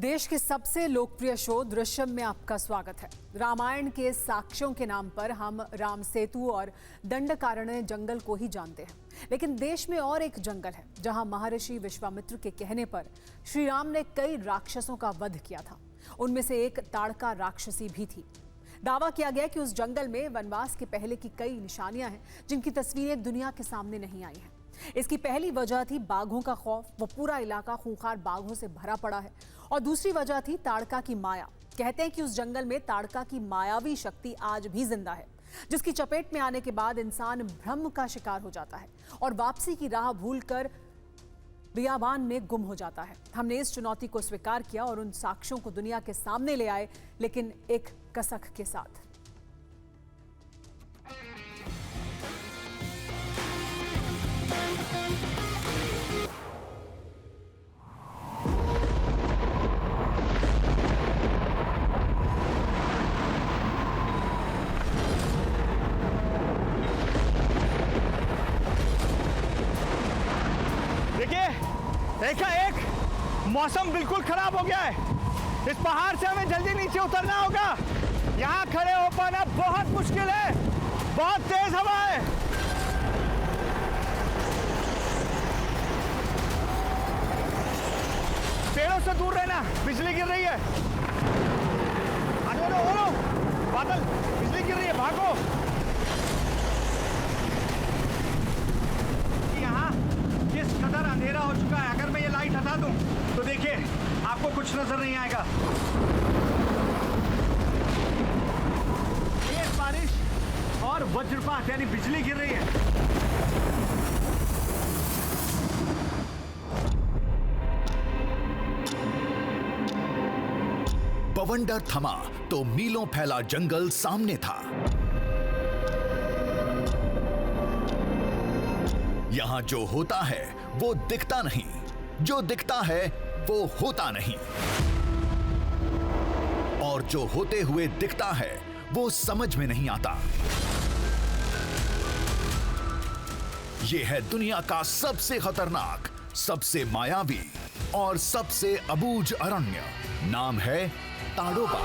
देश के सबसे लोकप्रिय शो दृश्यम में आपका स्वागत है। रामायण के साक्ष्यों के नाम पर हम राम सेतु और दंडकारण्य जंगल को ही जानते हैं, लेकिन देश में और एक जंगल है जहां महर्षि विश्वामित्र के कहने पर श्री राम ने कई राक्षसों का वध किया था। उनमें से एक ताड़का राक्षसी भी थी। दावा किया गया कि उस जंगल में वनवास के पहले की कई निशानियां हैं जिनकी तस्वीरें दुनिया के सामने नहीं आई हैं। इसकी पहली वजह थी बाघों का खौफ, वो पूरा इलाका खूंखार बाघों से भरा पड़ा है। और दूसरी वजह थी ताड़का की माया। कहते हैं कि उस जंगल में ताड़का की मायावी शक्ति आज भी जिंदा है, जिसकी चपेट में आने के बाद इंसान भ्रम का शिकार हो जाता है और वापसी की राह भूलकर बियाबान में गुम हो जाता है। हमने इस चुनौती को स्वीकार किया और उन साक्ष्यों को दुनिया के सामने ले आए, लेकिन एक कसक के साथ। एकाएक मौसम बिल्कुल खराब हो गया है। इस पहाड़ से हमें जल्दी नीचे उतरना होगा। यहाँ खड़े हो पाना बहुत मुश्किल है, बहुत तेज हवा है। पेड़ों से दूर रहना, बिजली गिर रही है। आगे लो, बादल, बिजली गिर रही है, भागो। यहाँ किस कदर अंधेरा हो चुका है। अगर मैं ये लाइट हटा दूं तो देखिए आपको कुछ नजर नहीं आएगा। तेज बारिश और वज्रपात यानी बिजली गिर रही है। बवंडर थमा तो मीलों फैला जंगल सामने था। यहां जो होता है वो दिखता नहीं, जो दिखता है वो होता नहीं, और जो होते हुए दिखता है वो समझ में नहीं आता। ये है दुनिया का सबसे खतरनाक, सबसे मायावी और सबसे अबूझ अरण्य। नाम है ताड़ोबा।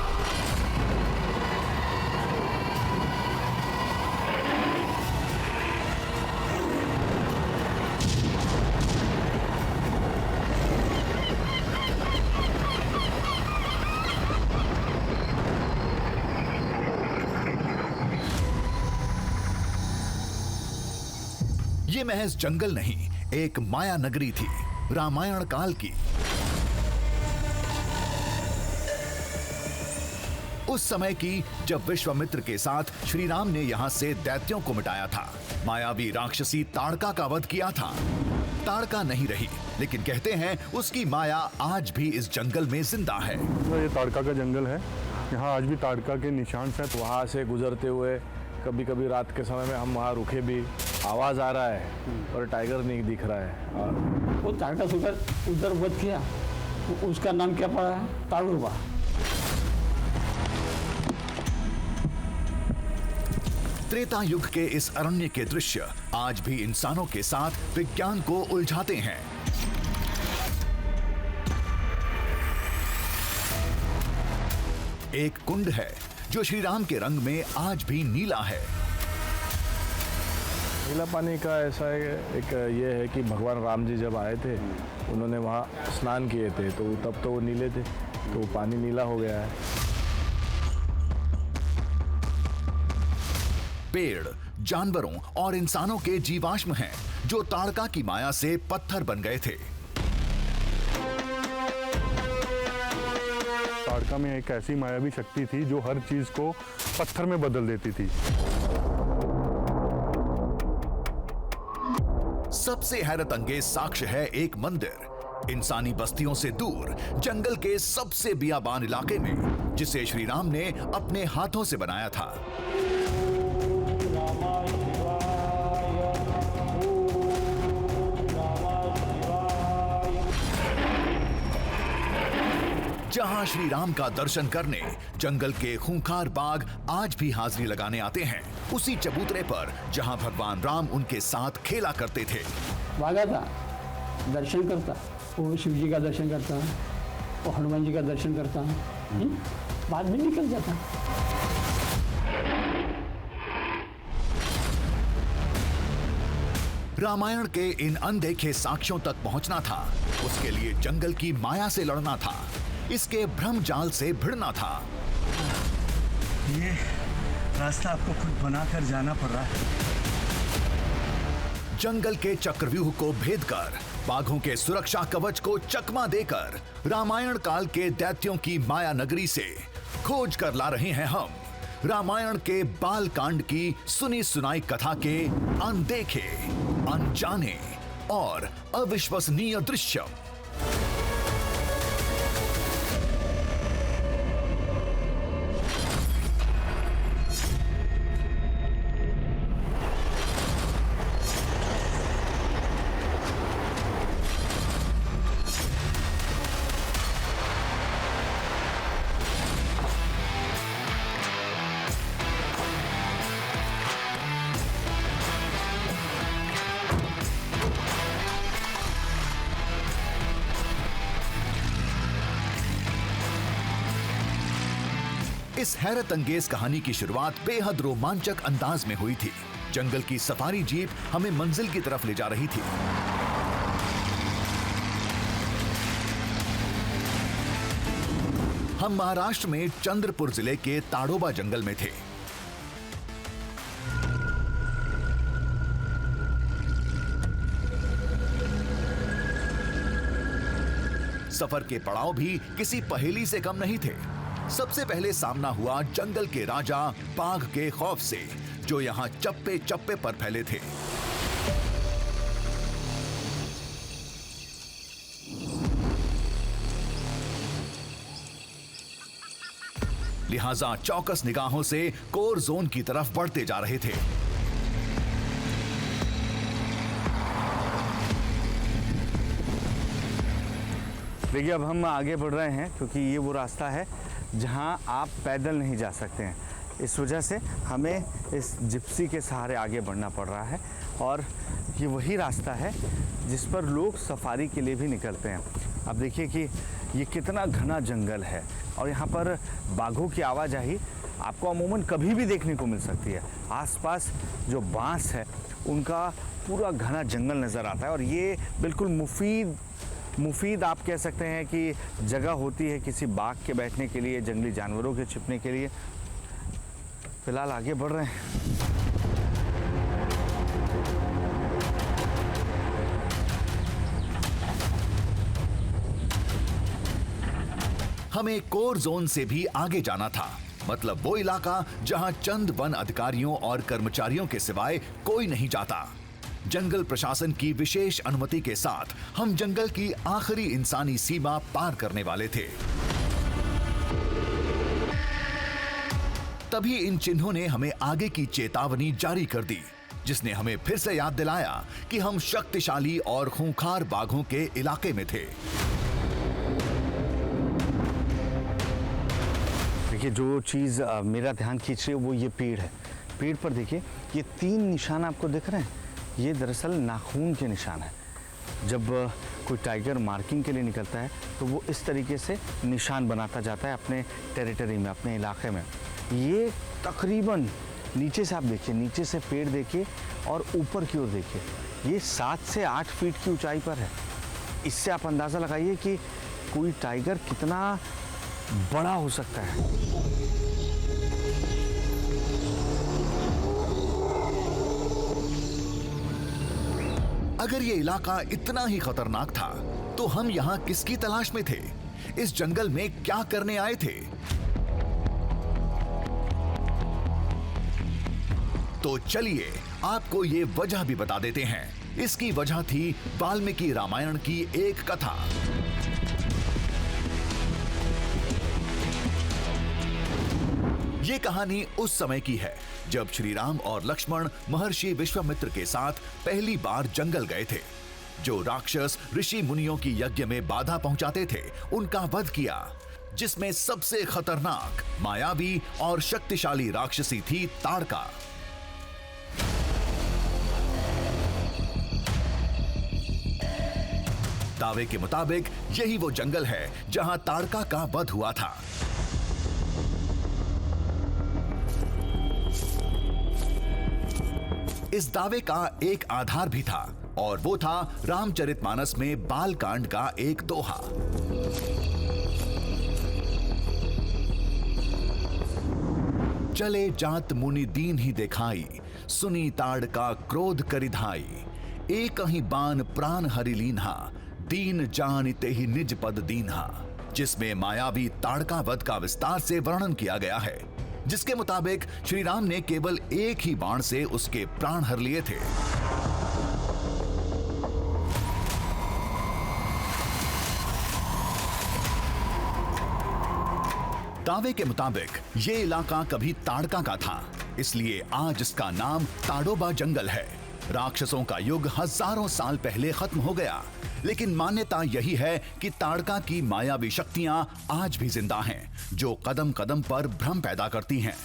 ये महज जंगल नहीं, एक माया नगरी थी, रामायण काल की। उस समय की जब विश्वामित्र के साथ श्री राम ने यहां से दैत्यों को मिटाया था। मायावी राक्षसी ताड़का का वध किया था। ताड़का नहीं रही, लेकिन कहते हैं उसकी माया आज भी इस जंगल में जिंदा है। ये ताड़का का जंगल है, यहाँ आज भी ताड़का के निशान हैं। वहाँ से गुजरते हुए कभी कभी रात के समय में हम वहाँ रुके भी, आवाज आ रहा है और टाइगर नहीं दिख रहा है। और वो ताड़का सुकर उधर वध किया, उसका नाम क्या पड़ा है? ताड़ोबा। त्रेता युग के इस अरण्य के दृश्य आज भी इंसानों के साथ विज्ञान को उलझाते हैं। एक कुंड है जो श्री राम के रंग में आज भी नीला है। नीला पानी का ऐसा एक ये है कि भगवान राम जी जब आए थे उन्होंने वहाँ स्नान किए थे, तो तब तो वो नीले थे, तो पानी नीला हो गया है। पेड़, जानवरों और इंसानों के जीवाश्म हैं जो ताड़का की माया से पत्थर बन गए थे। ताड़का में एक ऐसी मायावी शक्ति थी जो हर चीज को पत्थर में बदल देती थी। सबसे हैरत अंगेज साक्ष्य है एक मंदिर, इंसानी बस्तियों से दूर जंगल के सबसे बियाबान इलाके में, जिसे श्री राम ने अपने हाथों से बनाया था। जहां श्री राम का दर्शन करने जंगल के खूंखार बाघ आज भी हाजिरी लगाने आते हैं, उसी चबूतरे पर जहां भगवान राम उनके साथ खेला करते थे। भागा था, दर्शन करता, वो शिव जी का दर्शन करता है। और हनुमान जी का दर्शन करता हूँ, बाद में निकल जाता हूँ। रामायण के इन अनदेखे साक्ष्यों तक पहुंचना था, उसके लिए जंगल की माया से लड़ना था, इसके भ्रम जाल से भिड़ना था। ये रास्ता आपको खुद बनाकर जाना पड़ रहा है। जंगल के चक्रव्यूह को भेद कर, बाघों के सुरक्षा कवच को चकमा देकर रामायण काल के दैत्यों की माया नगरी से खोज कर ला रहे हैं हम रामायण के बाल कांड की सुनी सुनाई कथा के अनदेखे, अनजाने और अविश्वसनीय दृश्य। इस हैरत अंगेज कहानी की शुरुआत बेहद रोमांचक अंदाज में हुई थी। जंगल की सफारी जीप हमें मंजिल की तरफ ले जा रही थी। हम महाराष्ट्र में चंद्रपुर जिले के ताडोबा जंगल में थे। सफर के पड़ाव भी किसी पहेली से कम नहीं थे। सबसे पहले सामना हुआ जंगल के राजा बाघ के खौफ से, जो यहां चप्पे चप्पे पर फैले थे। लिहाजा चौकस निगाहों से कोर जोन की तरफ बढ़ते जा रहे थे। देखिए, अब हम आगे बढ़ रहे हैं क्योंकि ये वो रास्ता है जहां आप पैदल नहीं जा सकते हैं। इस वजह से हमें इस जिप्सी के सहारे आगे बढ़ना पड़ रहा है और ये वही रास्ता है जिस पर लोग सफारी के लिए भी निकलते हैं। अब देखिए कि ये कितना घना जंगल है और यहाँ पर बाघों की आवाजाही आपको अमूमन कभी भी देखने को मिल सकती है। आसपास जो बांस है उनका पूरा घना जंगल नज़र आता है और ये बिल्कुल मुफीद आप कह सकते हैं कि जगह होती है किसी बाघ के बैठने के लिए, जंगली जानवरों के छिपने के लिए। फिलहाल आगे बढ़ रहे हैं। हमें कोर जोन से भी आगे जाना था, मतलब वो इलाका जहां चंद वन अधिकारियों और कर्मचारियों के सिवाय कोई नहीं जाता। जंगल प्रशासन की विशेष अनुमति के साथ हम जंगल की आखिरी इंसानी सीमा पार करने वाले थे। तभी इन चिन्हों ने हमें आगे की चेतावनी जारी कर दी, जिसने हमें फिर से याद दिलाया कि हम शक्तिशाली और खूंखार बाघों के इलाके में थे। देखिए, जो चीज़ मेरा ध्यान खींच रही है वो ये पेड़ है। पेड़ पर देखिए, ये 3 निशान आपको दिख रहे हैं। ये दरअसल नाखून के निशान है। जब कोई टाइगर मार्किंग के लिए निकलता है तो वो इस तरीके से निशान बनाता जाता है अपने टेरिटरी में, अपने इलाके में। ये तकरीबन नीचे से आप देखिए, नीचे से पेड़ देखिए और ऊपर की ओर देखिए, ये 7 से 8 फीट की ऊंचाई पर है। इससे आप अंदाज़ा लगाइए कि कोई टाइगर कितना बड़ा हो सकता है। अगर ये इलाका इतना ही खतरनाक था तो हम यहाँ किसकी तलाश में थे? इस जंगल में क्या करने आए थे? तो चलिए आपको ये वजह भी बता देते हैं। इसकी वजह थी वाल्मीकि रामायण की एक कथा। ये कहानी उस समय की है जब श्री राम और लक्ष्मण महर्षि विश्वामित्र के साथ पहली बार जंगल गए थे। जो राक्षस ऋषि मुनियों की यज्ञ में बाधा पहुंचाते थे, उनका वध किया, जिसमें सबसे खतरनाक, मायावी और शक्तिशाली राक्षसी थी ताड़का। दावे के मुताबिक यही वो जंगल है जहां ताड़का का वध हुआ था। इस दावे का एक आधार भी था और वो था रामचरितमानस में बालकांड का एक दोहा। चले जात मुनि दीन ही दिखाई, सुनी ताड़का क्रोध करिधाई, एक ही बान प्राण हरि लीन्हा, दीन जानिते ही निज पद दीन्हा, जिसमें मायावी ताड़का वध का विस्तार से वर्णन किया गया है, जिसके मुताबिक श्री राम ने केवल एक ही बाण से उसके प्राण हर लिए थे। दावे के मुताबिक ये इलाका कभी ताड़का का था, इसलिए आज इसका नाम ताड़ोबा जंगल है। राक्षसों का युग हजारों साल पहले खत्म हो गया, लेकिन मान्यता यही है कि ताड़का की मायावी शक्तियां आज भी जिंदा हैं, जो कदम कदम पर भ्रम पैदा करती हैं।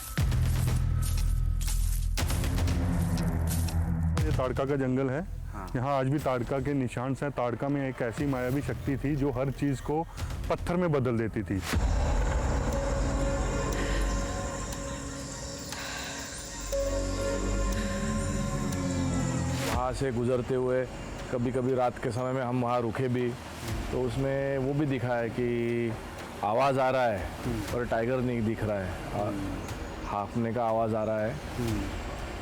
ये ताड़का का जंगल है। यहाँ आज भी ताड़का के निशान हैं। ताड़का में एक ऐसी मायावी शक्ति थी जो हर चीज को पत्थर में बदल देती थी। वहाँ से गुजरते हुए कभी कभी रात के समय में हम वहाँ रुके भी, तो उसमें वो भी दिखा है कि आवाज़ आ रहा है और टाइगर नहीं दिख रहा है, और हाँफने का आवाज़ आ रहा है।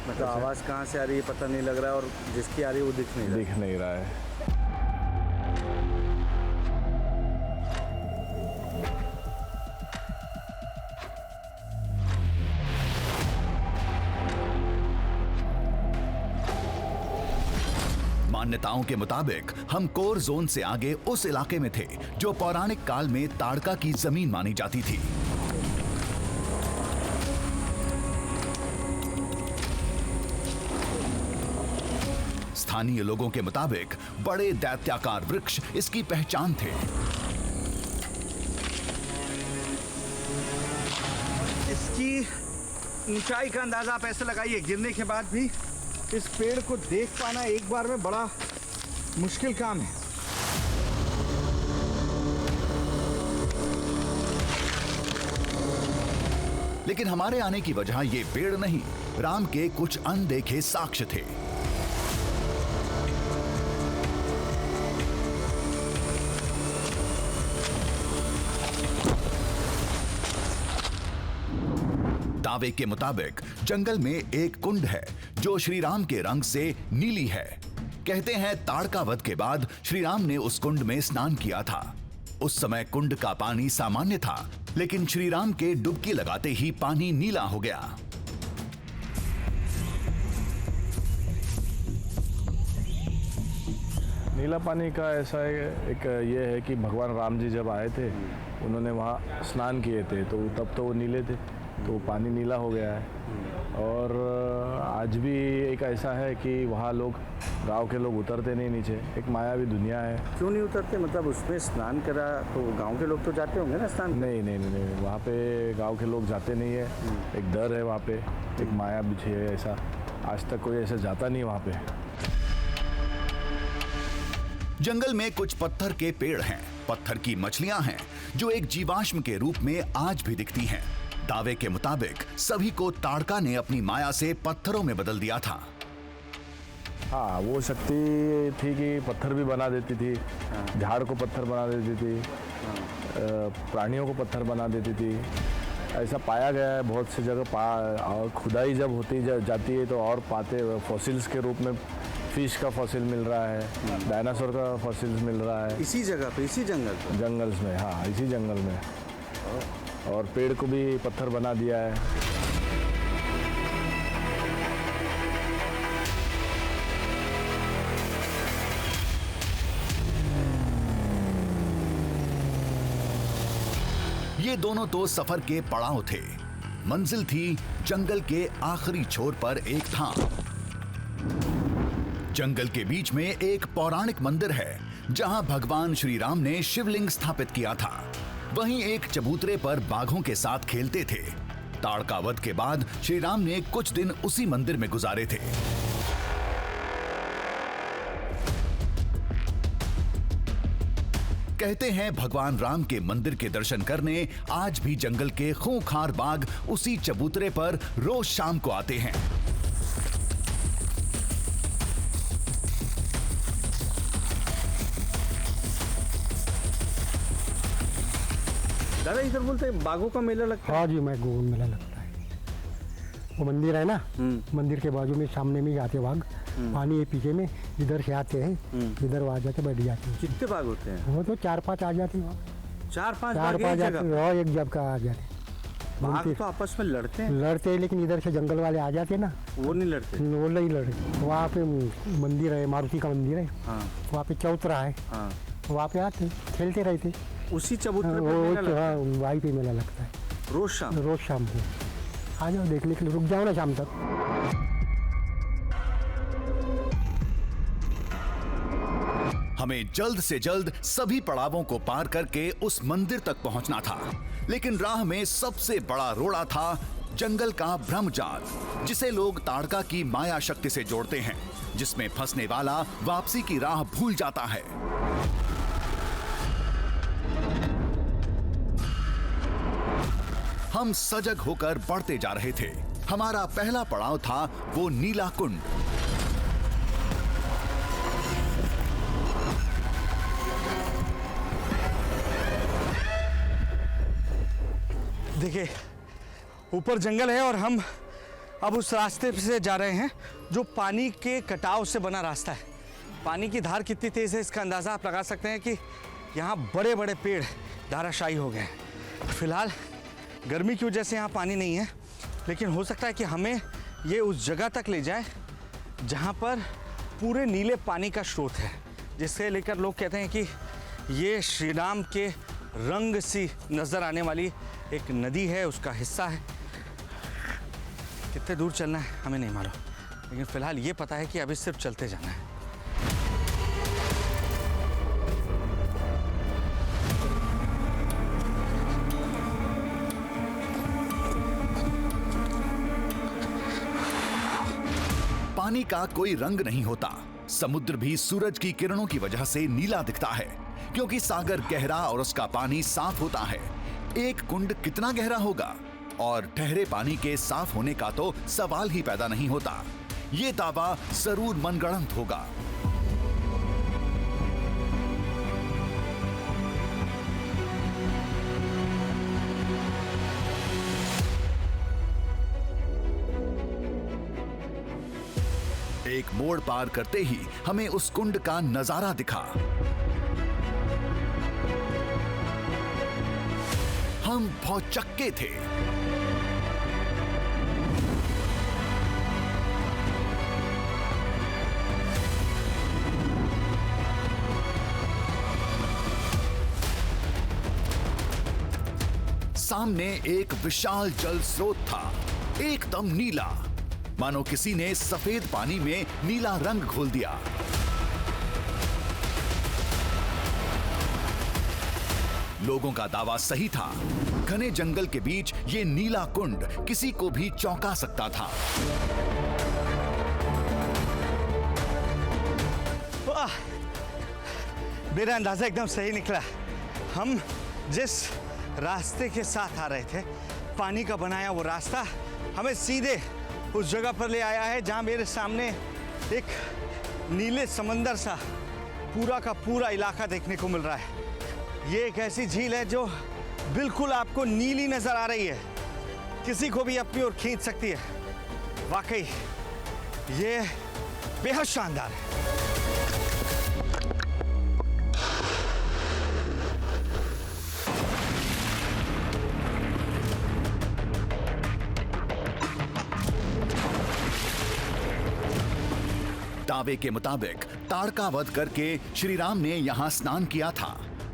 मतलब आवाज़ कहाँ से आ रही है पता नहीं लग रहा है, और जिसकी आ रही है वो दिख नहीं रहा है। मान्यताओं के मुताबिक हम कोर जोन से आगे उस इलाके में थे जो पौराणिक काल में ताड़का की जमीन मानी जाती थी। स्थानीय लोगों के मुताबिक बड़े दैत्याकार वृक्ष इसकी पहचान थे। इसकी ऊंचाई का अंदाजा आप ऐसे लगाइए, गिरने के बाद भी इस पेड़ को देख पाना एक बार में बड़ा मुश्किल काम है। लेकिन हमारे आने की वजह ये पेड़ नहीं, राम के कुछ अनदेखे साक्ष्य थे। दावे के मुताबिक जंगल में एक कुंड है जो श्री राम के रंग से नीली है। कहते हैं ताड़का वध के बाद श्री राम ने उस कुंड में स्नान किया था। उस समय कुंड का पानी सामान्य था, लेकिन श्री राम के डुबकी लगाते ही पानी नीला हो गया। नीला पानी का ऐसा एक ये है कि भगवान राम जी जब आए थे, उन्होंने वहाँ स्नान किए थे, तो तब तो वो नीले थे, तो पानी नीला हो गया है। और आज भी एक ऐसा है कि वहाँ लोग, गांव के लोग उतरते नहीं नीचे, एक मायावी दुनिया है। क्यों नहीं उतरते? मतलब उसमें स्नान करा तो गांव के लोग तो जाते होंगे ना स्नान? नहीं, वहाँ पे गांव के लोग जाते नहीं है। एक डर है वहाँ पे, एक माया बिछी है ऐसा। आज तक कोई ऐसा जाता नहीं वहाँ पे। जंगल में कुछ पत्थर के पेड़ हैं, पत्थर की मछलियां हैं जो एक जीवाश्म के रूप में आज भी दिखती हैं। दावे के मुताबिक सभी को ताड़का ने अपनी माया से पत्थरों में बदल दिया था। हाँ, वो शक्ति थी कि पत्थर भी बना देती थी, झाड़ को पत्थर बना देती थी, प्राणियों को पत्थर बना देती थी। ऐसा पाया गया है बहुत सी जगह। और खुदाई जब होती जाती है तो और पाते फॉसिल्स के रूप में फिश का फॉसिल मिल रहा है, डायनासोर का फॉसिल मिल रहा है। इसी जगह पे, इसी जंगल्स में। हाँ, इसी जंगल में। और पेड़ को भी पत्थर बना दिया है। ये दोनों तो सफर के पड़ाव थे। मंजिल थी जंगल के आखिरी छोर पर एक था। जंगल के बीच में एक पौराणिक मंदिर है जहां भगवान श्री राम ने शिवलिंग स्थापित किया था। वहीं एक चबूतरे पर बाघों के साथ खेलते थे। ताड़का वध के बाद श्री राम ने कुछ दिन उसी मंदिर में गुजारे थे। कहते हैं भगवान राम के मंदिर के दर्शन करने आज भी जंगल के खूंखार बाघ उसी चबूतरे पर रोज शाम को आते हैं। दादा इधर बोलते हैं बाघों का मेला लगता है। हाँ जी, मैं गोविंद मेला लगता है। वो मंदिर है ना, मंदिर के बाजू में सामने में ही आते बाघ, पानी है पीछे में, इधर से आते हैं, इधर आ जाते बैठ जाते हैं। कितने बाघ होते हैं? वो तो 4-5 आ जाते हैं, 4-5 4-5 बाघ आते हैं, एक जब का आ जाते। बाघ तो आपस में लड़ते हैं। लड़ते हैं, लेकिन इधर से जंगल वाले आ जाते ना, वो नहीं लड़ते। वो नहीं लड़ते। वहाँ पे मंदिर है, मारुति का मंदिर है, वहाँ पे चौतरा है, वहाँ पे आते खेलते रहते। उसी चबूतरे पर मेला लगता है? वहीं पे मेला लगता है रोज शाम को। आ जाओ देखने के लिए, रुक जाओ ना शाम तक। हमें जल्द से जल्द सभी पड़ावों को पार करके उस मंदिर तक पहुंचना था, लेकिन राह में सबसे बड़ा रोड़ा था जंगल का ब्रह्मजाल, जिसे लोग ताड़का की माया शक्ति से जोड़ते हैं, जिसमें फंसने वाला वापसी की राह भूल जाता है। हम सजग होकर बढ़ते जा रहे थे। हमारा पहला पड़ाव था वो नीला कुंड। देखिए, ऊपर जंगल है और हम अब उस रास्ते से जा रहे हैं जो पानी के कटाव से बना रास्ता है। पानी की धार कितनी तेज है इसका अंदाज़ा आप लगा सकते हैं कि यहाँ बड़े बड़े पेड़ धाराशायी हो गए हैं। फिलहाल गर्मी की वजह से यहाँ पानी नहीं है, लेकिन हो सकता है कि हमें ये उस जगह तक ले जाए जहाँ पर पूरे नीले पानी का स्रोत है, जिससे लेकर लोग कहते हैं कि ये श्री राम के रंग सी नज़र आने वाली एक नदी है, उसका हिस्सा है। कितने दूर चलना है हमें नहीं मालूम, लेकिन फिलहाल ये पता है कि अभी सिर्फ चलते जाना है। पानी का कोई रंग नहीं होता। समुद्र भी सूरज की किरणों की वजह से नीला दिखता है, क्योंकि सागर गहरा और उसका पानी साफ होता है। एक कुंड कितना गहरा होगा, और ठहरे पानी के साफ होने का तो सवाल ही पैदा नहीं होता। ये दावा जरूर मनगढ़ंत होगा। एक मोड़ पार करते ही हमें उस कुंड का नजारा दिखा। हम भौचक्के थे। सामने एक विशाल जल स्रोत था, एकदम नीला, मानो किसी ने सफेद पानी में नीला रंग घोल दिया। लोगों का दावा सही था। घने जंगल के बीच ये नीला कुंड किसी को भी चौंका सकता था। वाह, मेरा अंदाजा एकदम सही निकला। हम जिस रास्ते के साथ आ रहे थे, पानी का बनाया वो रास्ता हमें सीधे उस जगह पर ले आया है जहां मेरे सामने एक नीले समंदर सा पूरा का पूरा इलाका देखने को मिल रहा है। ये एक ऐसी झील है जो बिल्कुल आपको नीली नजर आ रही है, किसी को भी अपनी ओर खींच सकती है। वाकई ये बेहद शानदार है। दावे के मुताबिक ताड़का वध करके श्री राम ने यहाँ स्नान किया था,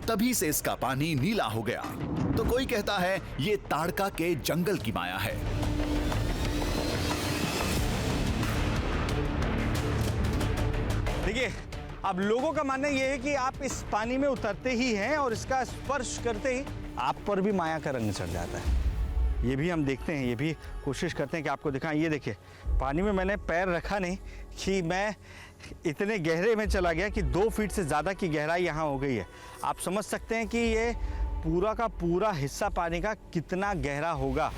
तभी से इसका पानी नीला हो गया। तो कोई कहता है ये ताड़का के जंगल की माया है। देखिए, अब लोगों का मानना यह है कि आप इस पानी में उतरते ही हैं और इसका स्पर्श करते ही आप पर भी माया का रंग चढ़ जाता है। ये भी हम देखते हैं, ये भी कोशिश करते हैं कि आपको दिखाएं। ये देखिए, पानी में मैंने पैर रखा नहीं कि मैं इतने गहरे में चला गया कि 2 फीट से ज़्यादा की गहराई यहाँ हो गई है। आप समझ सकते हैं कि ये पूरा का पूरा हिस्सा पानी का कितना गहरा होगा,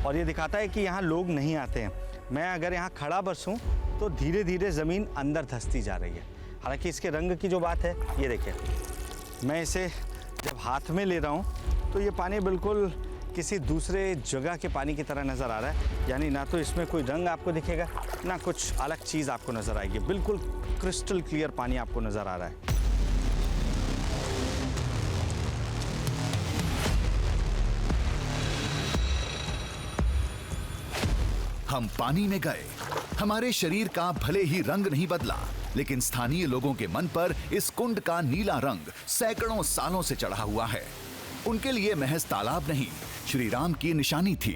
और ये दिखाता है कि यहाँ लोग नहीं आते हैं। मैं अगर यहाँ खड़ा बरसूँ तो धीरे धीरे ज़मीन अंदर धंसती जा रही है। हालांकि इसके रंग की जो बात है, ये देखिए, मैं इसे जब हाथ में ले रहा हूँ तो ये पानी बिल्कुल किसी दूसरे जगह के पानी की तरह नज़र आ रहा है। यानी ना तो इसमें कोई रंग आपको दिखेगा, ना कुछ अलग चीज़ आपको नज़र आएगी। बिल्कुल क्रिस्टल क्लियर पानी आपको नज़र आ रहा है। हम पानी में गए। हमारे शरीर का भले ही रंग नहीं बदला, लेकिन स्थानीय लोगों के मन पर इस कुंड का नीला रंग सैकड़ों सालों से चढ़ा हुआ है। उनके लिए महज तालाब नहीं, श्री राम की निशानी थी।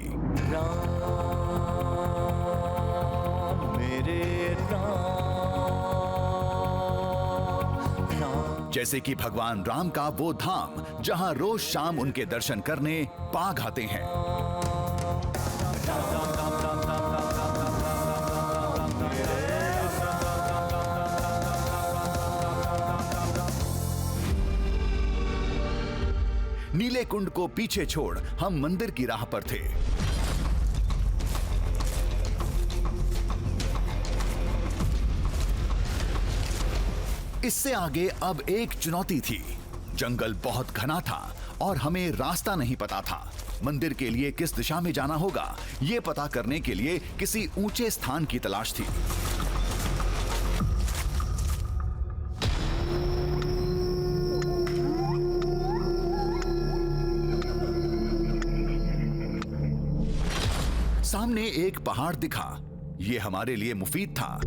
जैसे कि भगवान राम का वो धाम जहां रोज शाम उनके दर्शन करने बाघ आते हैं। नीले कुंड को पीछे छोड़ हम मंदिर की राह पर थे। इससे आगे अब एक चुनौती थी। जंगल बहुत घना था और हमें रास्ता नहीं पता था। मंदिर के लिए किस दिशा में जाना होगा, यह पता करने के लिए किसी ऊंचे स्थान की तलाश थी। सामने एक पहाड़ दिखा। यह हमारे लिए मुफीद था।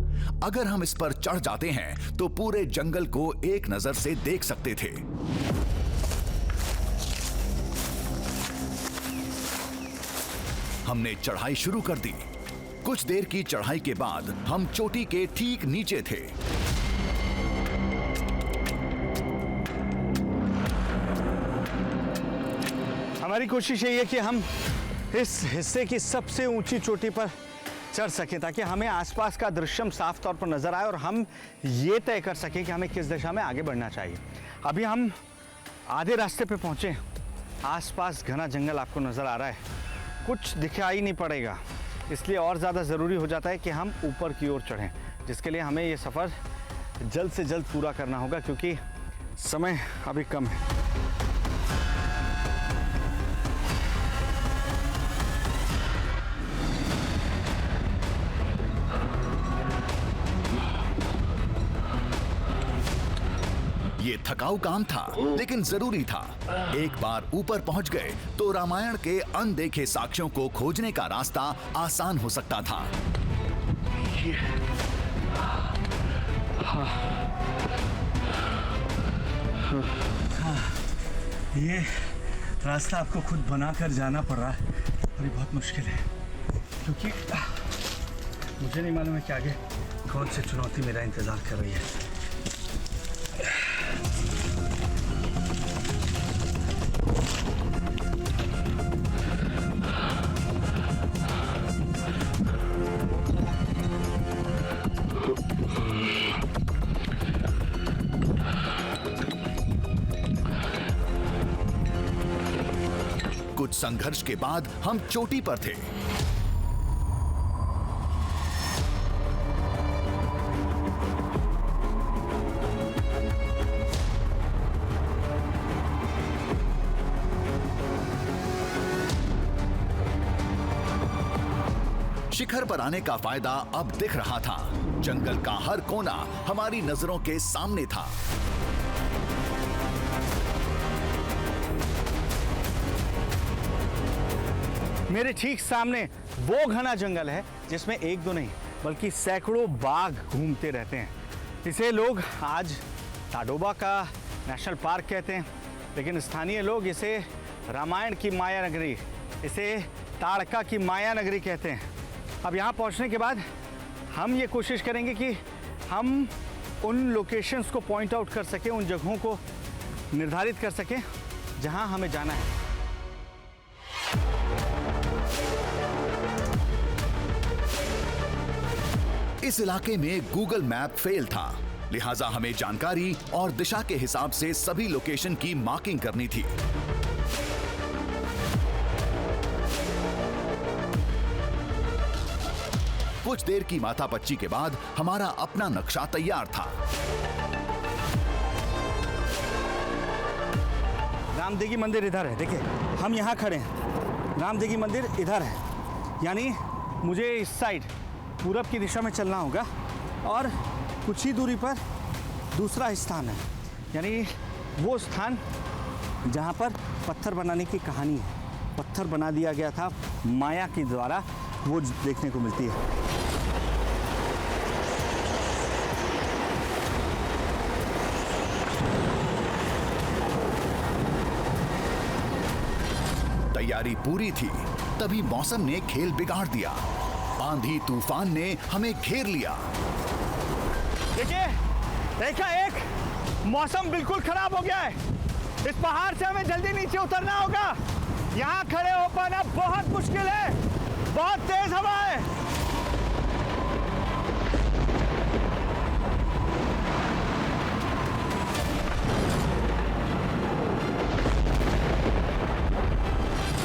अगर हम इस पर चढ़ जाते हैं तो पूरे जंगल को एक नजर से देख सकते थे। हमने चढ़ाई शुरू कर दी। कुछ देर की चढ़ाई के बाद हम चोटी के ठीक नीचे थे। हमारी कोशिश यही है कि हम इस हिस्से की सबसे ऊंची चोटी पर चढ़ सकें, ताकि हमें आसपास का दृश्य साफ तौर पर नजर आए और हम ये तय कर सकें कि हमें किस दिशा में आगे बढ़ना चाहिए। अभी हम आधे रास्ते पे पहुंचे। आसपास घना जंगल आपको नजर आ रहा है, कुछ दिखाई नहीं पड़ेगा, इसलिए और ज़्यादा ज़रूरी हो जाता है कि हम ऊपर की ओर चढ़ें, जिसके लिए हमें ये सफ़र जल्द से जल्द पूरा करना होगा, क्योंकि समय अभी कम है। ये थकाऊ काम था, लेकिन जरूरी था। एक बार ऊपर पहुंच गए तो रामायण के अनदेखे साक्ष्यों को खोजने का रास्ता आसान हो सकता था। ये रास्ता आपको खुद बनाकर जाना पड़ रहा है और ये बहुत मुश्किल है, क्योंकि मुझे नहीं मालूम है कि आगे कौन सी चुनौती मेरा इंतजार कर रही है। कुछ संघर्ष के बाद हम चोटी पर थे। शिखर पर आने का फायदा अब दिख रहा था। जंगल का हर कोना हमारी नजरों के सामने था। मेरे ठीक सामने वो घना जंगल है जिसमें एक दो नहीं बल्कि सैकड़ों बाघ घूमते रहते हैं। इसे लोग आज ताडोबा का नेशनल पार्क कहते हैं, लेकिन स्थानीय लोग इसे रामायण की माया नगरी, इसे ताड़का की माया नगरी कहते हैं। अब यहाँ पहुँचने के बाद हम ये कोशिश करेंगे कि हम उन लोकेशंस को पॉइंट आउट कर सकें, उन जगहों को निर्धारित कर सकें जहाँ हमें जाना है। इस इलाके में गूगल मैप फेल था, लिहाजा हमें जानकारी और दिशा के हिसाब से सभी लोकेशन की मार्किंग करनी थी। कुछ देर की माथापच्ची के बाद हमारा अपना नक्शा तैयार था। रामदेगी मंदिर इधर है, देखिए हम यहाँ खड़े हैं, रामदेगी मंदिर इधर है, यानी मुझे इस साइड पूरब की दिशा में चलना होगा और कुछ ही दूरी पर दूसरा स्थान है, यानी वो स्थान जहाँ पर पत्थर बनाने की कहानी है, पत्थर बना दिया गया था माया के द्वारा, वो देखने को मिलती है। तैयारी पूरी थी, तभी मौसम ने खेल बिगाड़ दिया। आंधी तूफान ने हमें घेर लिया। देखिए एकाएक मौसम बिल्कुल खराब हो गया है। इस पहाड़ से हमें जल्दी नीचे उतरना होगा। यहाँ खड़े हो पाना बहुत मुश्किल है, बहुत तेज हवा है।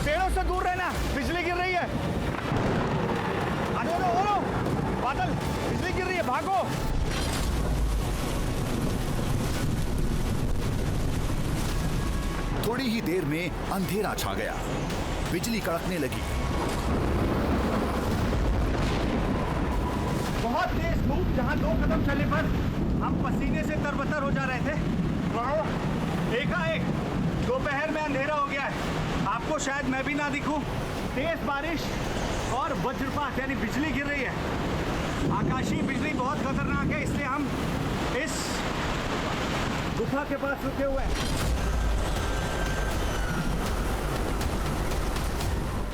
पेड़ों से दूर रहना, बिजली गिर रही है। ओलो बादल, बिजली गिर रही है, भागो। थोड़ी ही देर में अंधेरा छा गया, बिजली कड़कने लगी। बहुत तेज धूप, जहां 2 कदम चलने पर हम पसीने से तरबतर हो जा रहे थे, वहां एकाएक दोपहर में अंधेरा हो गया है। आपको शायद मैं भी ना दिखूं, तेज बारिश और वज्रपात यानी बिजली गिर रही है। आकाशीय बिजली बहुत खतरनाक है, इसलिए हम इस गुफा के पास रुके हुए हैं।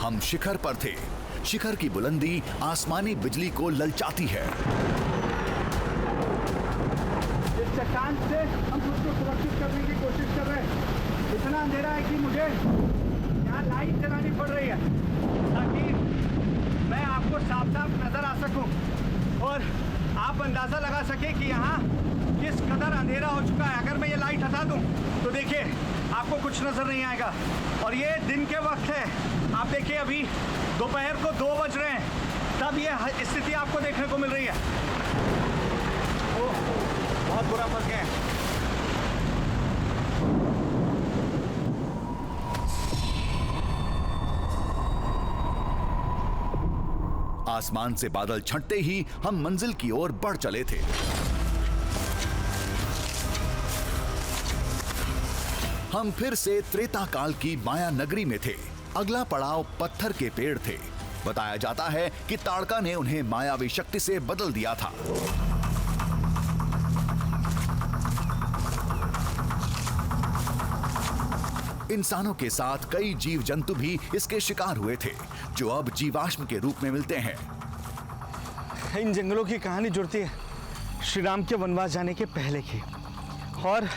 हम शिखर पर थे। शिखर की बुलंदी आसमानी बिजली को ललचाती है। इस चट्टान से हम खुद को सुरक्षित करने की कोशिश कर रहे हैं। इतना अंधेरा है कि मुझे यहाँ लाइट जलानी पड़ रही है ताकि मैं आपको साफ साफ नजर आ सकूं और आप अंदाजा लगा सके कि यहाँ किस कदर अंधेरा हो चुका है। अगर मैं ये लाइट हटा दूं तो देखिए आपको कुछ नजर नहीं आएगा, और ये दिन के वक्त है। आप देखिए अभी दोपहर को 2 बज रहे हैं, तब ये स्थिति आपको देखने को मिल रही है। ओह, बहुत बुरा फंस गए। आसमान से बादल छंटते ही हम मंजिल की ओर बढ़ चले थे। हम फिर से त्रेता काल की माया नगरी में थे। अगला पड़ाव पत्थर के पेड़ थे। बताया जाता है कि ताड़का ने उन्हें मायावी शक्ति से बदल दिया था। इंसानों के साथ कई जीव जंतु भी इसके शिकार हुए थे, जो अब जीवाश्म के रूप में मिलते हैं। इन जंगलों की कहानी जुड़ती है श्री राम के वनवास जाने के पहले की, और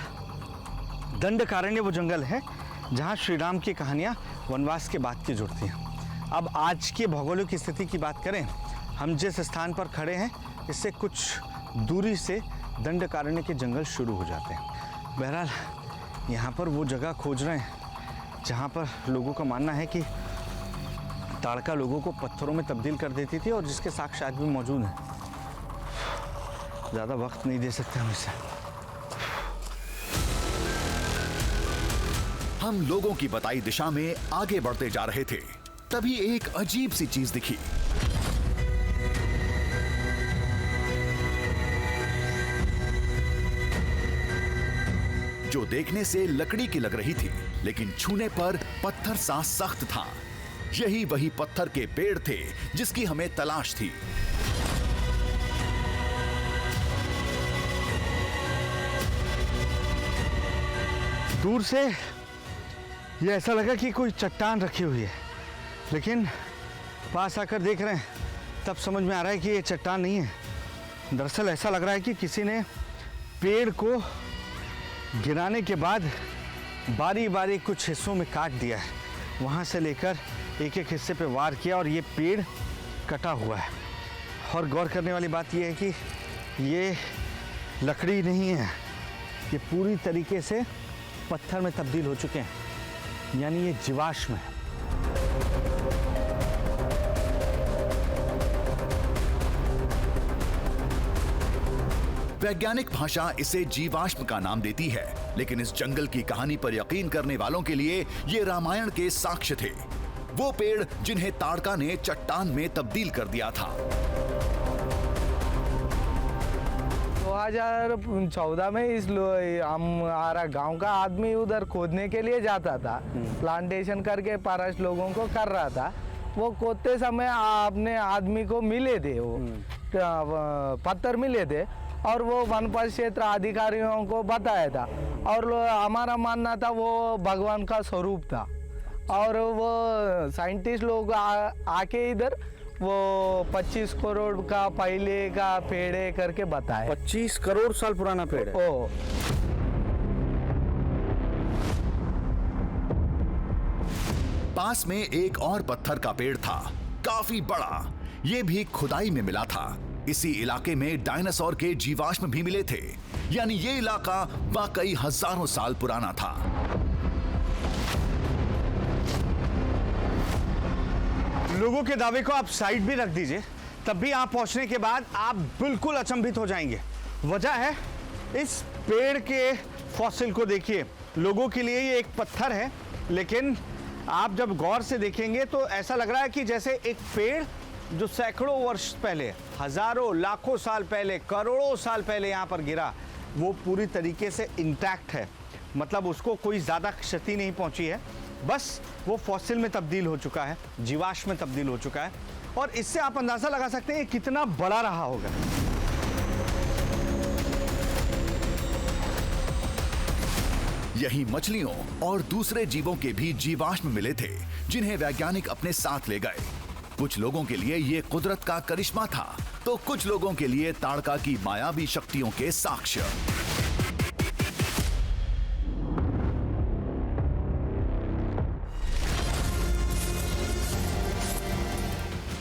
दंडकारण्य वो जंगल है जहाँ श्री राम की कहानियाँ वनवास के बाद की जुड़ती हैं। अब आज की भौगोलिक स्थिति की बात करें, हम जिस स्थान पर खड़े हैं इससे कुछ दूरी से दंडकारण्य के जंगल शुरू हो जाते हैं। बहरहाल यहाँ पर वो जगह खोज रहे हैं जहाँ पर लोगों का मानना है कि ताड़का लोगों को पत्थरों में तब्दील कर देती थी, और जिसके साक्ष्य आज भी मौजूद हैं। ज़्यादा वक्त नहीं दे सकते हम इसे। हम लोगों की बताई दिशा में आगे बढ़ते जा रहे थे, तभी एक अजीब सी चीज दिखी। जो देखने से लकड़ी की लग रही थी, लेकिन छूने पर पत्थर सा सख्त था। यही वही पत्थर के पेड़ थे जिसकी हमें तलाश थी। दूर से ये ऐसा लगा कि कोई चट्टान रखी हुई है, लेकिन पास आकर देख रहे हैं तब समझ में आ रहा है कि ये चट्टान नहीं है। दरअसल ऐसा लग रहा है कि किसी ने पेड़ को गिराने के बाद बारी बारी कुछ हिस्सों में काट दिया है, वहाँ से लेकर एक एक हिस्से पे वार किया और ये पेड़ कटा हुआ है। और गौर करने वाली बात यह है कि ये लकड़ी नहीं है, ये पूरी तरीके से पत्थर में तब्दील हो चुके हैं, यानी ये जीवाश्म है। वैज्ञानिक भाषा इसे जीवाश्म का नाम देती है, लेकिन इस जंगल की कहानी पर यकीन करने वालों के लिए ये रामायण के साक्ष्य थे। वो पेड़ जिन्हें ताड़का ने चट्टान में तब्दील कर दिया था। 2014 में हमारा गांव का आदमी उधर खोदने के लिए जाता था, प्लांटेशन करके फॉरेस्ट लोगों को कर रहा था। वो खोदते समय अपने आदमी को मिले थे, वो पत्थर मिले थे और वो वन परिक्षेत्र अधिकारियों को बताया था और हमारा मानना था वो भगवान का स्वरूप था। और वो साइंटिस्ट लोग आके इधर वो 25 करोड़ का पहले का पेड़ है करके बताया। 25 करोड़ साल पुराना पेड़ है। ओ पास में एक और पत्थर का पेड़ था, काफी बड़ा। ये भी खुदाई में मिला था। इसी इलाके में डायनासोर के जीवाश्म भी मिले थे, यानी ये इलाका वाकई हजारों साल पुराना था। लोगों के दावे को आप साइड भी रख दीजिए, तब भी आप पहुंचने के बाद आप बिल्कुल अचंभित हो जाएंगे। वजह है इस पेड़ के फॉसिल को देखिए। लोगों के लिए ये एक पत्थर है, लेकिन आप जब गौर से देखेंगे तो ऐसा लग रहा है कि जैसे एक पेड़ जो सैकड़ों वर्ष पहले, हजारों लाखों साल पहले, करोड़ों साल पहले यहाँ पर गिरा, वो पूरी तरीके से इंटैक्ट है। मतलब उसको कोई ज़्यादा क्षति नहीं पहुँची है, बस वो फॉसिल में तब्दील हो चुका है, जीवाश्म में तब्दील हो चुका है। और इससे आप अंदाज़ा लगा सकते हैं कितना बड़ा रहा होगा। यही मछलियों और दूसरे जीवों के भी जीवाश्म मिले थे, जिन्हें वैज्ञानिक अपने साथ ले गए। कुछ लोगों के लिए ये कुदरत का करिश्मा था, तो कुछ लोगों के लिए ताड़का की मायावी शक्तियों के साक्ष्य।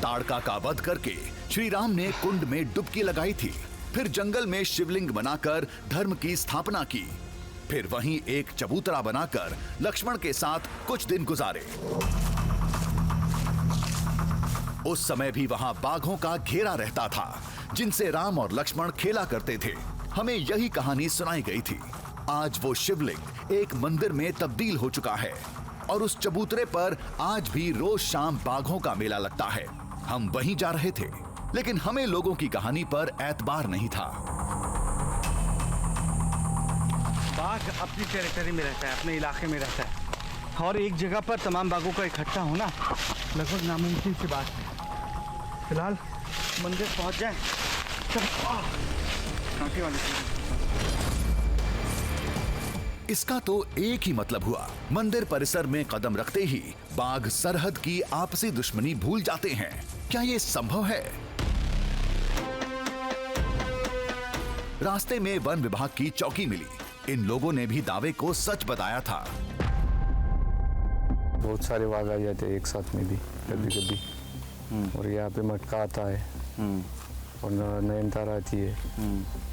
ताड़का का वध करके श्री राम ने कुंड में डुबकी लगाई थी, फिर जंगल में शिवलिंग बनाकर धर्म की स्थापना की, फिर वहीं एक चबूतरा बनाकर लक्ष्मण के साथ कुछ दिन गुजारे। उस समय भी वहां बाघों का घेरा रहता था, जिनसे राम और लक्ष्मण खेला करते थे। हमें यही कहानी सुनाई गई थी। आज वो शिवलिंग एक मंदिर में तब्दील हो चुका है और उस चबूतरे पर आज भी रोज शाम बाघों का मेला लगता है। हम वहीं जा रहे थे, लेकिन हमें लोगों की कहानी पर एतबार नहीं था। बाघ अपनी टेरिटरी में रहता है, अपने इलाके में रहता है, और एक जगह पर तमाम बाघों का इकट्ठा होना लगभग नामुमकिन सी बात है। फिलहाल मंदिर पहुंच जाए। इसका तो एक ही मतलब हुआ, मंदिर परिसर में कदम रखते ही बाघ सरहद की आपसी दुश्मनी भूल जाते हैं। क्या ये संभव है? रास्ते में वन विभाग की चौकी मिली। इन लोगों ने भी दावे को सच बताया था। बहुत सारे बाघ आ जाते हैं एक साथ में भी कभी कभी, और यहाँ पे मटका आता है और नयनतारा आती है,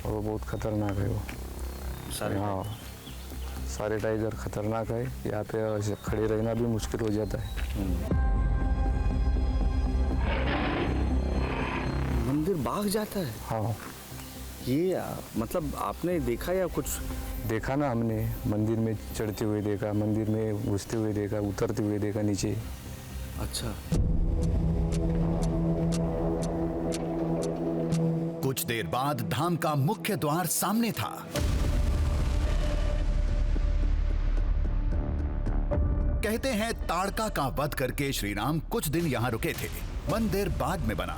और वो बहुत खतरनाक है। वो हाँ, सारे टाइगर खतरनाक है। यहाँ पे खड़े रहना भी मुश्किल हो जाता है। मंदिर बाघ जाता है? हाँ, ये मतलब आपने देखा या कुछ देखा ना, हमने मंदिर में चढ़ते हुए देखा, मंदिर में घुसते हुए देखा, उतरते हुए देखा नीचे। अच्छा। कुछ देर बाद धाम का मुख्य द्वार सामने था। कहते हैं ताड़का का वध करके श्री राम कुछ दिन यहाँ रुके थे। मंदिर बाद में बना।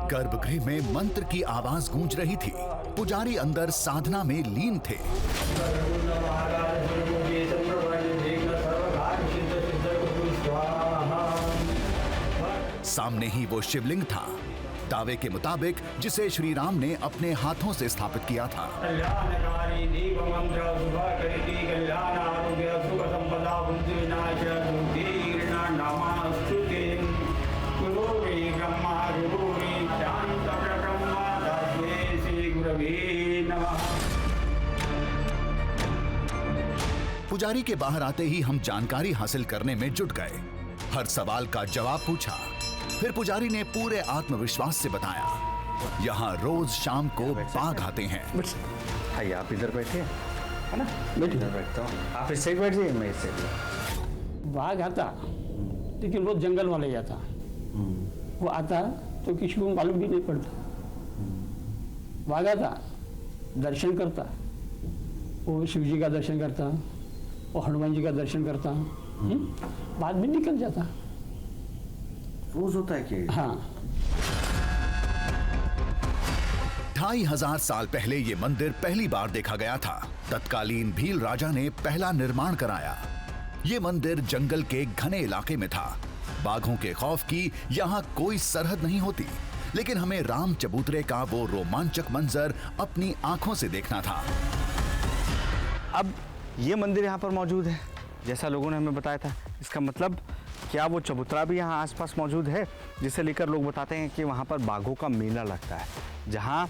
गर्भगृह में मंत्र की आवाज गूंज रही थी। पुजारी अंदर साधना में लीन थे। सामने ही वो शिवलिंग था। दावे के मुताबिक जिसे श्री राम ने अपने हाथों से स्थापित किया था। कल्याणकारी दीप मंत्र शुभकरिति कल्याण आरोग्य सुख संपदा बुद्धि विनाश बुद्धिर्ना नमस्तुते गुरुवे ब्रह्मा गुरुवे शांत ब्रह्मा तस्मै श्री गुरवे नमः। पुजारी के बाहर आते ही हम जानकारी हासिल करने में जुट गए। हर सवाल का जवाब पूछा। फिर पुजारी ने पूरे आत्मविश्वास से बताया, यहाँ रोज शाम को बाघ आते हैं। भाई आप इधर बैठे है ना, बैठिए। इधर बैठता हूँ, आप इससे ही बैठ जाइए, मैं इससे। बाघ आता, लेकिन वो जंगल वाला ही आता। वो आता तो किसी को मालूम भी नहीं पड़ता। बाघ आता, दर्शन करता, वो शिव जी का दर्शन करता, वो हनुमान जी का दर्शन करता, बाद में निकल जाता। रोज होता है कि? हाँ। 2500 साल पहले ये मंदिर पहली बार देखा गया था। तत्कालीन भील राजा ने पहला निर्माण कराया। ये मंदिर जंगल के घने इलाके में था। बाघों के खौफ की यहाँ कोई सरहद नहीं होती, लेकिन हमें राम चबूतरे का वो रोमांचक मंजर अपनी आंखों से देखना था। अब ये मंदिर यहाँ पर मौजूद है, जैसा लोगों ने हमें बताया था। इसका मतलब क्या वो चबूतरा भी यहाँ आसपास मौजूद है, जिसे लेकर लोग बताते हैं कि वहाँ पर बाघों का मेला लगता है, जहाँ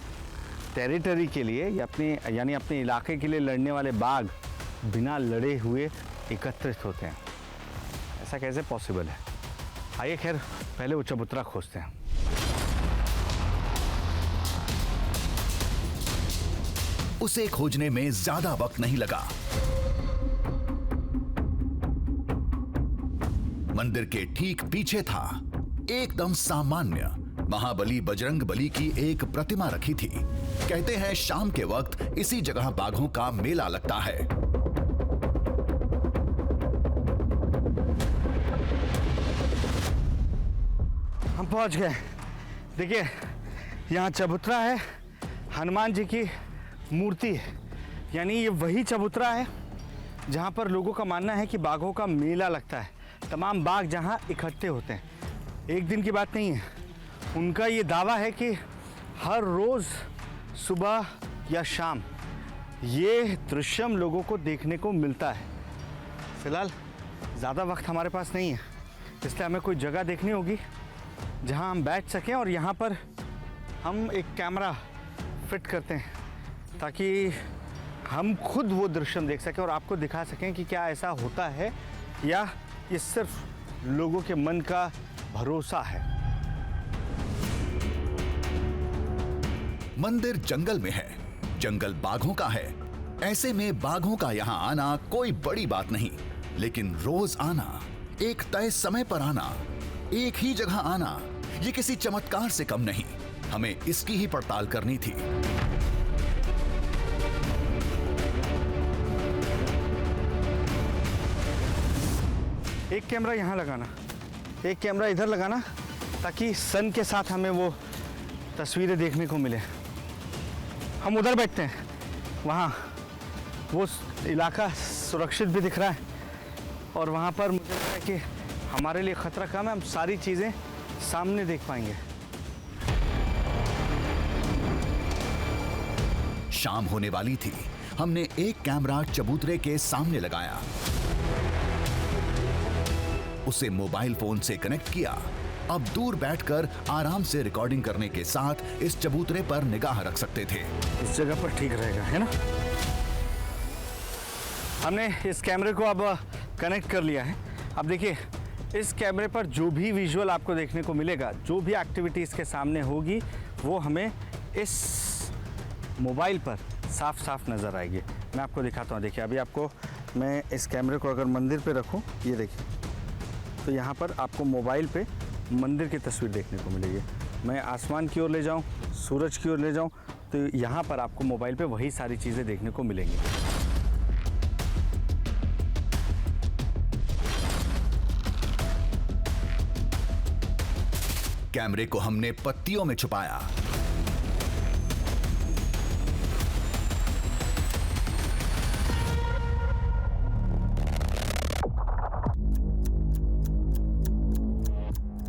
टेरिटरी के लिए या अपने इलाके के लिए लड़ने वाले बाघ बिना लड़े हुए एकत्रित होते हैं। ऐसा कैसे पॉसिबल है? आइए खैर पहले वो चबूतरा खोजते हैं। उसे खोजने में ज्यादा वक्त नहीं लगा। मंदिर के ठीक पीछे था एकदम सामान्य महाबली बजरंग बली की एक प्रतिमा रखी थी। कहते हैं शाम के वक्त इसी जगह बाघों का मेला लगता है। हम पहुंच गए। देखिए यहाँ चबूतरा है, हनुमान जी की मूर्ति है, यानी ये वही चबूतरा है जहाँ पर लोगों का मानना है कि बाघों का मेला लगता है। तमाम बाघ जहाँ इकट्ठे होते हैं। एक दिन की बात नहीं है, उनका ये दावा है कि हर रोज़ सुबह या शाम ये दृश्यम लोगों को देखने को मिलता है। फिलहाल ज़्यादा वक्त हमारे पास नहीं है, इसलिए हमें कोई जगह देखनी होगी जहाँ हम बैठ सकें और यहाँ पर हम एक कैमरा फिट करते हैं ताकि हम खुद वो दृश्य देख सकें और आपको दिखा सकें कि क्या ऐसा होता है या ये सिर्फ लोगों के मन का भरोसा है। मंदिर जंगल में है, जंगल बाघों का है। ऐसे में बाघों का यहाँ आना कोई बड़ी बात नहीं, लेकिन रोज आना, एक तय समय पर आना, एक ही जगह आना, ये किसी चमत्कार से कम नहीं। हमें इसकी ही पड़ताल करनी थी। एक कैमरा यहाँ लगाना, एक कैमरा इधर लगाना, ताकि सन के साथ हमें वो तस्वीरें देखने को मिले। हम उधर बैठते हैं, वहाँ वो इलाका सुरक्षित भी दिख रहा है और वहाँ पर मुझे लगता है कि हमारे लिए खतरा कम है, हम सारी चीज़ें सामने देख पाएंगे। शाम होने वाली थी। हमने एक कैमरा चबूतरे के सामने लगाया, उसे मोबाइल फोन से कनेक्ट किया। अब दूर बैठकर आराम से रिकॉर्डिंग करने के साथ इस चबूतरे पर निगाह रख सकते थे। इस जगह पर ठीक रहेगा, है ना? हमने इस कैमरे को अब कनेक्ट कर लिया है। अब देखिए, इस कैमरे पर जो भी विजुअल आपको देखने को मिलेगा, जो भी एक्टिविटी इसके सामने होगी, वो हमें इस मोबाइल पर साफ साफ नज़र आएगी। मैं आपको दिखाता हूँ। देखिए, अभी आपको मैं इस कैमरे को अगर मंदिर पे रखूँ, ये देखिए, तो यहाँ पर आपको मोबाइल पे मंदिर की तस्वीर देखने को मिलेगी। मैं आसमान की ओर ले जाऊँ, सूरज की ओर ले जाऊँ, तो यहाँ पर आपको मोबाइल पे वही सारी चीज़ें देखने को मिलेंगी। कैमरे को हमने पत्तियों में छुपाया।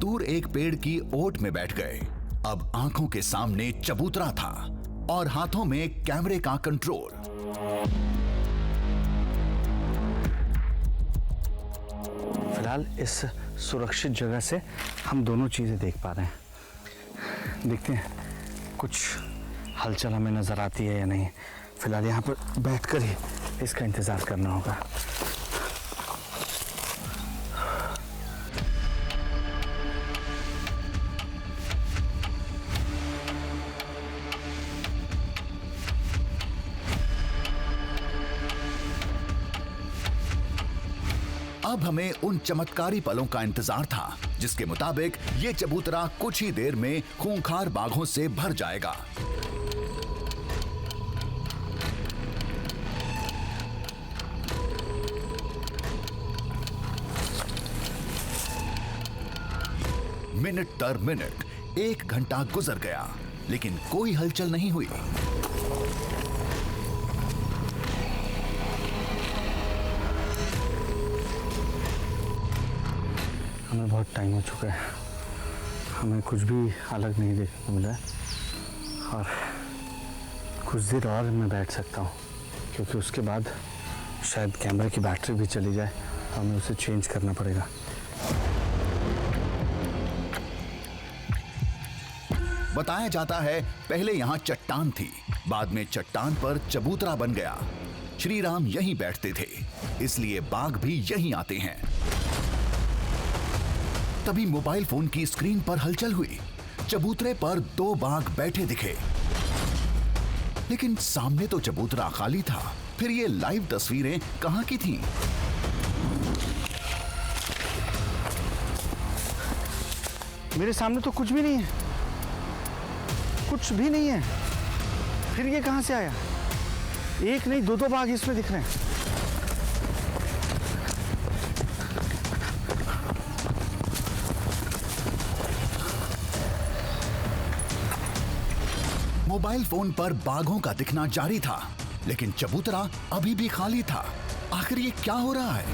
दूर एक पेड़ की ओट में बैठ गए। अब आंखों के सामने चबूतरा था और हाथों में कैमरे का कंट्रोल। फिलहाल इस सुरक्षित जगह से हम दोनों चीज़ें देख पा रहे हैं। देखते हैं कुछ हलचल हमें नज़र आती है या नहीं। फिलहाल यहाँ पर बैठकर ही इसका इंतज़ार करना होगा। अब हमें उन चमत्कारी पलों का इंतजार था जिसके मुताबिक ये चबूतरा कुछ ही देर में खूंखार बाघों से भर जाएगा। मिनट दर मिनट 1 घंटा गुजर गया, लेकिन कोई हलचल नहीं हुई। हमें बहुत टाइम हो चुका है, हमें कुछ भी अलग नहीं देखने को मिला है और कुछ देर और मैं बैठ सकता हूँ, क्योंकि उसके बाद शायद कैमरे की बैटरी भी चली जाए, हमें उसे चेंज करना पड़ेगा। बताया जाता है पहले यहाँ चट्टान थी, बाद में चट्टान पर चबूतरा बन गया। श्री राम यहीं बैठते थे, इसलिए बाघ भी यहीं आते हैं। तभी मोबाइल फोन की स्क्रीन पर हलचल हुई। चबूतरे पर 2 बाघ बैठे दिखे, लेकिन सामने तो चबूतरा खाली था। फिर ये लाइव तस्वीरें कहां की थीं? मेरे सामने तो कुछ भी नहीं है, कुछ भी नहीं है। फिर ये कहां से आया? एक नहीं 2 बाघ इसमें दिख रहे हैं। मोबाइल फोन पर बाघों का दिखना जारी था, लेकिन चबूतरा अभी भी खाली था। आखिर ये क्या हो रहा है?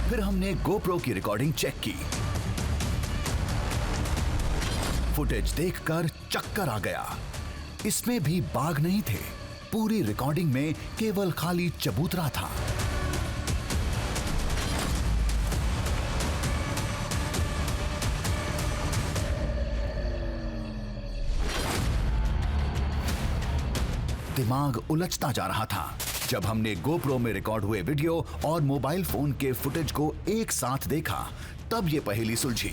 फिर हमने गोप्रो की रिकॉर्डिंग चेक की। फुटेज देखकर चक्कर आ गया। इसमें भी बाघ नहीं थे, पूरी रिकॉर्डिंग में केवल खाली चबूतरा था। दिमाग उलझता जा रहा था जब हमने गोप्रो में रिकॉर्ड हुए वीडियो और मोबाइल फोन के फुटेज को एक साथ देखा। तब ये पहेली सुलझी।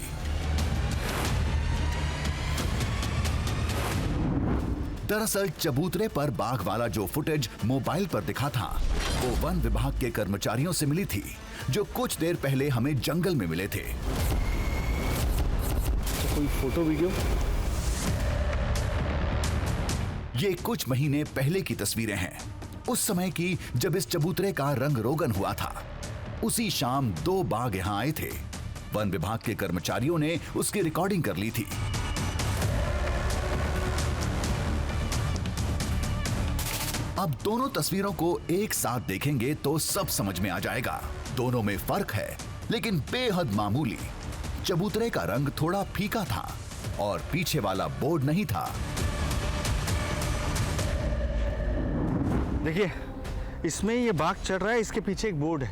दरअसल चबूतरे पर बाघ वाला जो फुटेज मोबाइल पर दिखा था, वो वन विभाग के कर्मचारियों से मिली थी, जो कुछ देर पहले हमें जंगल में मिले थे। तो कोई फोटो वीडियो? ये कुछ महीने पहले की तस्वीरें हैं, उस समय की जब इस चबूतरे का रंग रोगन हुआ था। उसी शाम 2 बाघ यहां आए थे। वन विभाग के कर्मचारियों ने उसकी रिकॉर्डिंग कर ली थी। अब दोनों तस्वीरों को एक साथ देखेंगे तो सब समझ में आ जाएगा। दोनों में फर्क है, लेकिन बेहद मामूली। चबूतरे का रंग थोड़ा फीका था और पीछे वाला बोर्ड नहीं था। देखिए, इसमें ये बाघ चढ़ रहा है, इसके पीछे एक बोर्ड है।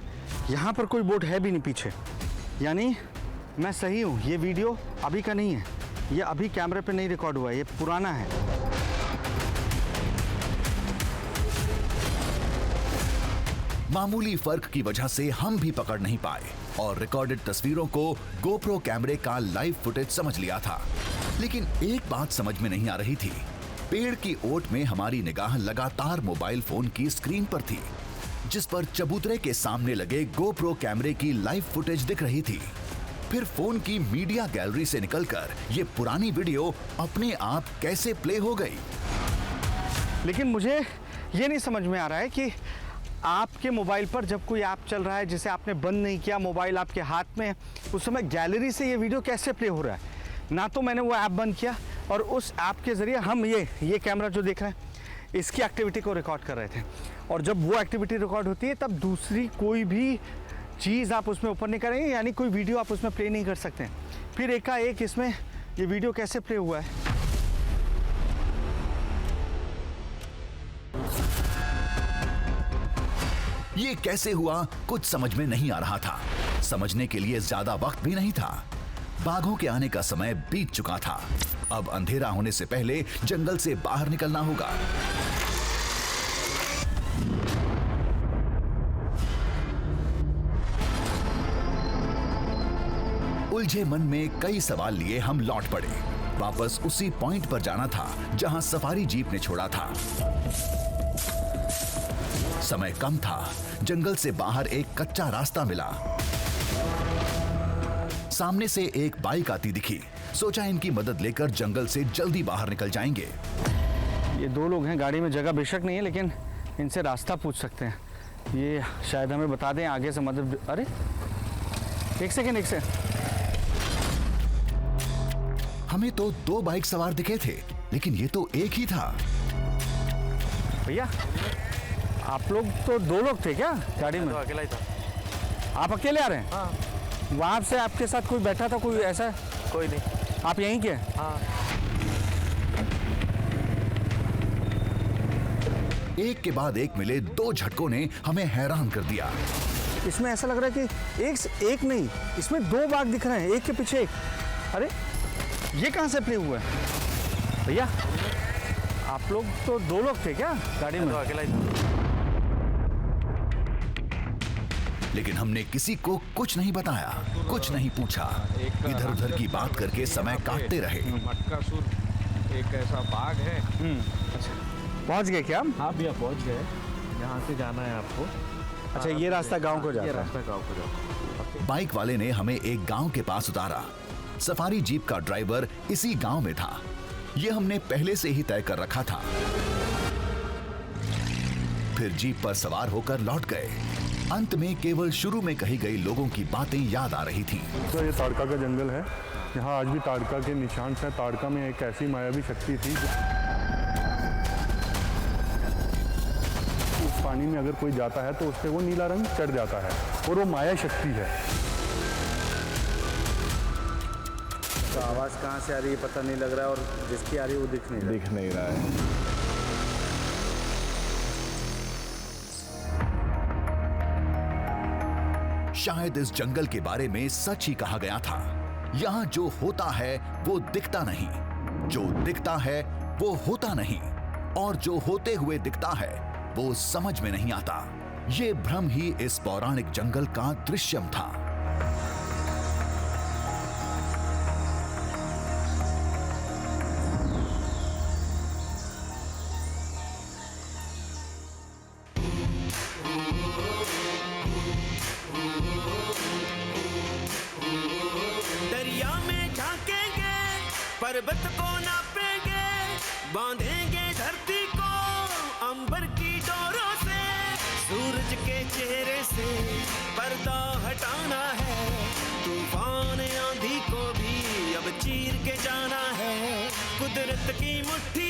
यहाँ पर कोई बोर्ड है भी नहीं पीछे, यानी मैं सही हूँ। ये वीडियो अभी का नहीं है, ये अभी कैमरे पे नहीं रिकॉर्ड हुआ है, ये पुराना है। मामूली फर्क की वजह से हम भी पकड़ नहीं पाए और रिकॉर्डेड तस्वीरों को गोप्रो कैमरे का लाइव फुटेज समझ लिया था। लेकिन एक बात समझ में नहीं आ रही थी। पेड़ की ओट में हमारी निगाह लगातार मोबाइल फोन की स्क्रीन पर थी, जिस पर चबूतरे के सामने लगे गोप्रो कैमरे की लाइव फुटेज दिख रही थी। फिर फोन की मीडिया गैलरी से निकलकर ये पुरानी वीडियो अपने आप कैसे प्ले हो गई? लेकिन मुझे ये नहीं समझ में आ रहा है कि आपके मोबाइल पर जब कोई ऐप चल रहा है जिसे आपने बंद नहीं किया, मोबाइल आपके हाथ में, उस समय गैलरी से ये वीडियो कैसे प्ले हो रहा है? ना तो मैंने वो ऐप बंद किया और उस ऐप के ज़रिए हम ये कैमरा जो देख रहे हैं, इसकी एक्टिविटी को रिकॉर्ड कर रहे थे। और जब वो एक्टिविटी रिकॉर्ड होती है तब दूसरी कोई भी चीज़ आप उसमें ओपन नहीं करेंगे, यानी कोई वीडियो आप उसमें प्ले नहीं कर सकते हैं। फिर एकाएक इसमें ये वीडियो कैसे प्ले हुआ है? ये कैसे हुआ कुछ समझ में नहीं आ रहा था। समझने के लिए ज्यादा वक्त भी नहीं था। बाघों के आने का समय बीत चुका था। अब अंधेरा होने से पहले जंगल से बाहर निकलना होगा। उलझे मन में कई सवाल लिए हम लौट पड़े। वापस उसी पॉइंट पर जाना था जहां सफारी जीप ने छोड़ा था। समय कम था। जंगल से बाहर एक कच्चा रास्ता मिला। सामने से एक बाइक आती दिखी। सोचा इनकी मदद लेकर जंगल से जल्दी बाहर निकल जाएंगे। ये 2 लोग हैं, गाड़ी में जगह बेशक नहीं है, लेकिन इनसे रास्ता पूछ सकते हैं। ये शायद हमें बता दें आगे से मदद। अरे एक सेकेंड। हमें तो 2 बाइक सवार दिखे थे, लेकिन ये तो एक ही था। भैया आप लोग तो 2 लोग थे क्या गाड़ी में? तो अकेला ही था। आप अकेले आ रहे हैं? हाँ। वहाँ से आपके साथ कोई बैठा था, कोई ऐसा? कोई नहीं। आप यहीं के? हाँ। एक के बाद एक मिले 2 झटकों ने हमें हैरान कर दिया। इसमें ऐसा लग रहा है कि एक से एक नहीं, इसमें 2 बाघ दिख रहे हैं, एक के पीछे एक। अरे ये कहाँ से प्ले हुआ है? भैया आप लोग तो 2 लोग थे क्या गाड़ी में? तो अकेला ही था। लेकिन हमने किसी को कुछ नहीं बताया, कुछ नहीं पूछा। इधर उधर की बात करके समय काटते रहे। मटकासुर एक ऐसा बाघ है। पहुँच गए क्या हम? हाँ भैया पहुँच गए। यहाँ से जाना है आपको। अच्छा ये रास्ता गांव को ये जाता है? रास्ता गाँव को जाता है। बाइक वाले ने हमें एक गांव के पास उतारा। सफारी जीप का ड्राइवर इसी गांव में था। यह हमने पहले से ही तय कर रखा था। फिर जीप पर सवार होकर लौट गए। अंत में केवल शुरू में कही गई लोगों की बातें याद आ रही थी। तो ये ताड़का का जंगल है। यहाँ आज भी ताड़का के निशान हैं। ताड़का में एक ऐसी मायावी शक्ति थी। उस पानी में अगर कोई जाता है तो उससे वो नीला रंग चढ़ जाता है और वो माया शक्ति है। तो आवाज़ कहाँ से आ रही है पता नहीं लग रहा है, और जिसकी आ रही है वो दिख नहीं रहा है। शायद इस जंगल के बारे में सच ही कहा गया था। यहाँ जो होता है वो दिखता नहीं, जो दिखता है वो होता नहीं, और जो होते हुए दिखता है वो समझ में नहीं आता। ये भ्रम ही इस पौराणिक जंगल का दृश्यम था। पर्वत को नापेंगे, बांधेंगे धरती को अंबर की डोरों से, सूरज के चेहरे से पर्दा हटाना है, तूफान आंधी को भी अब चीर के जाना है, कुदरत की मुट्ठी